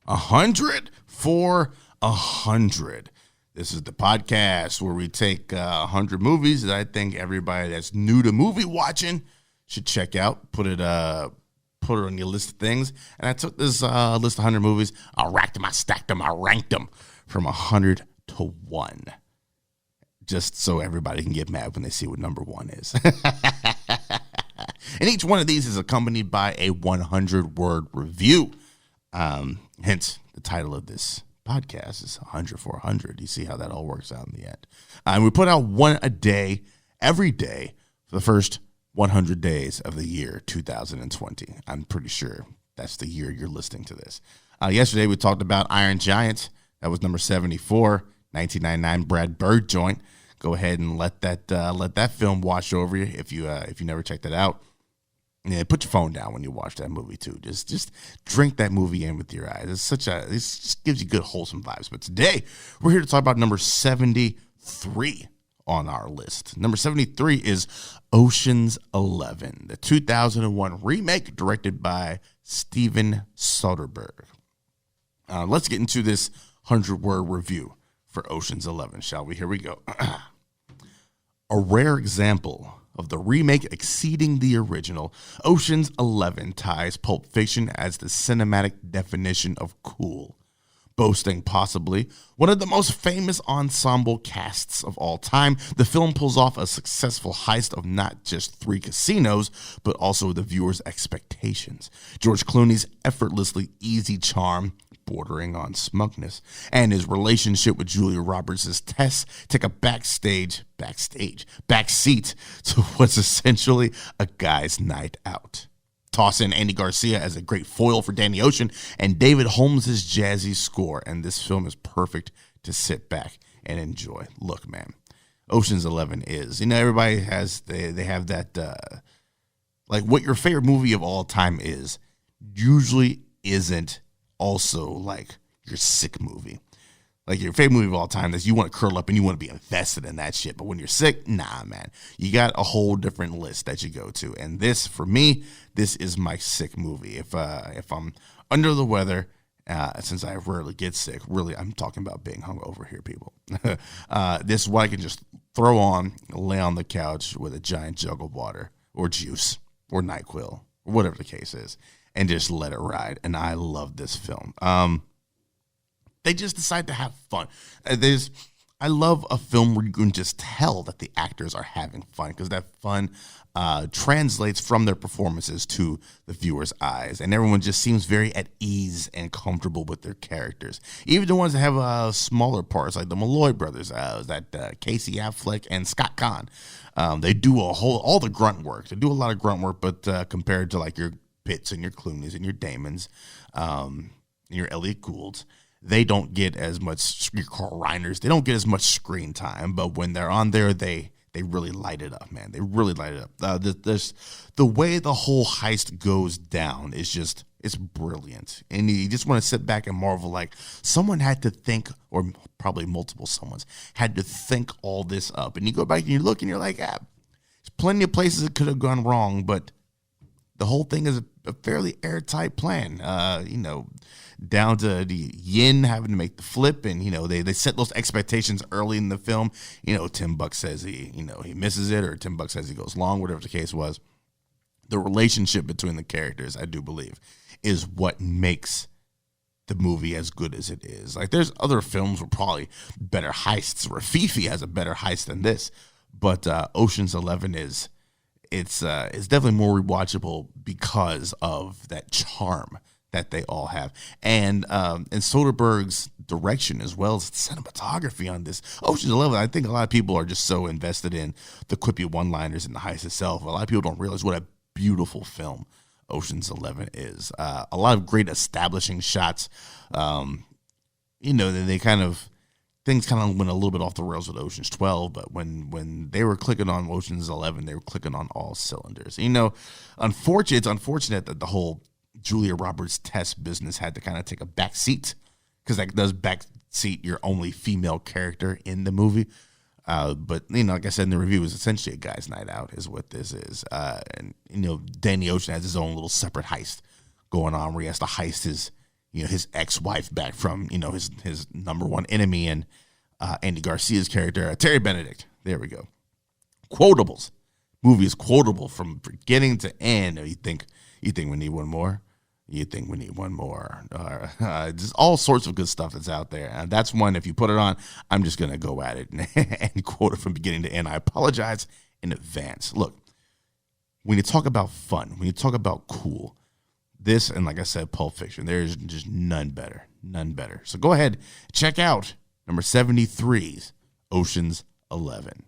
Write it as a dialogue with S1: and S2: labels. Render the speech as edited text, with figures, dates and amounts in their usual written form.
S1: 100 for 100. This is the podcast where we take 100 movies that I think everybody that's new to movie watching should check out. Put it on your list of things. And I took this list of 100 movies. I racked them, I stacked them, I ranked them from 100 to 1. Just so everybody can get mad when they see what number 1 is. And each one of these is accompanied by a 100-word review. Hence, the title of this podcast is 100 for 100. You see how that all works out in the end. And we put out one a day, every day, for the first 100 days of the year 2020. I'm pretty sure that's the year you're listening to this. Yesterday, we talked about Iron Giant. That was number 74, 1999 Brad Bird joint. Go ahead and let that film wash over you if you never checked it out. Yeah, put your phone down when you watch that movie too. Just drink that movie in with your eyes. It just gives you good wholesome vibes. But today we're here to talk about number 73 on our list. Number 73 is Ocean's 11, the 2001 remake directed by Steven Soderbergh. Let's get into this 100-word review for Ocean's 11, shall we? Here we go. A rare example of the remake exceeding the original, Ocean's 11 ties Pulp Fiction as the cinematic definition of cool, boasting possibly one of the most famous ensemble casts of all time. The film pulls off a successful heist of not just 3 casinos, but also the viewer's expectations. George Clooney's effortlessly easy charm, bordering on smugness, and his relationship with Julia Roberts' Tess take a backseat to what's essentially a guy's night out. Toss in Andy Garcia as a great foil for Danny Ocean and David Holmes' jazzy score, and this film is perfect to sit back and enjoy. Look, man, Ocean's 11 is, everybody has, they have that, like what your favorite movie of all time is, usually isn't also like your sick movie. Like your favorite movie of all time is you want to curl up and you want to be invested in that shit. But when you're sick, nah, man. You got a whole different list that you go to. And this, for me, this is my sick movie. If I'm under the weather, since I rarely get sick, really, I'm talking about being hungover here, people. This is what I can just throw on, lay on the couch with a giant jug of water or juice or NyQuil or whatever the case is, and just let it ride. And I love this film. They just decide to have fun. I love a film where you can just tell that the actors are having fun, because that fun translates from their performances to the viewer's eyes. And everyone just seems very at ease and comfortable with their characters. Even the ones that have smaller parts, like the Malloy brothers, Casey Affleck and Scott Conn. They do all the grunt work. They do a lot of grunt work, but compared to like your Pitts and your Clooneys and your Damons, and your Elliot Goulds, they don't get as much, your Carl Reiners, they don't get as much screen time, but when they're on there, they really light it up, man. They really light it up. The way the whole heist goes down is just, it's brilliant. And you just want to sit back and marvel, like, someone had to think, or probably multiple someones, had to think all this up. And you go back and you look and you're like, there's plenty of places it could have gone wrong, but the whole thing is a fairly airtight plan, down to the Yin having to make the flip. And, they set those expectations early in the film. Tim Buck says he misses it, or Tim Buck says he goes long, whatever the case was. The relationship between the characters, I do believe, is what makes the movie as good as it is. Like, there's other films with probably better heists. Rafifi has a better heist than this, but Ocean's 11 it's definitely more rewatchable because of that charm that they all have, and Soderbergh's direction as well as cinematography on this. Ocean's 11, I think a lot of people are just so invested in the quippy one-liners and the heist itself. A lot of people don't realize what a beautiful film Ocean's 11 is. A lot of great establishing shots. Things kind of went a little bit off the rails with Ocean's 12, but when they were clicking on Ocean's 11, they were clicking on all cylinders. It's unfortunate that the whole Julia Roberts Tess business had to kind of take a back seat, because that does backseat your only female character in the movie. But, like I said in the review, it's essentially a guy's night out is what this is. And Danny Ocean has his own little separate heist going on where he has to heist his his ex-wife back from, his number one enemy, and Andy Garcia's character, Terry Benedict. There we go. Quotables. Movie is quotable from beginning to end. You think we need one more? You think we need one more? Just all sorts of good stuff that's out there. And that's one, if you put it on, I'm just going to go at it and quote it from beginning to end. I apologize in advance. Look, when you talk about fun, when you talk about cool, this, and like I said, Pulp Fiction, there's just none better. None better. So go ahead, check out number 73's Ocean's 11.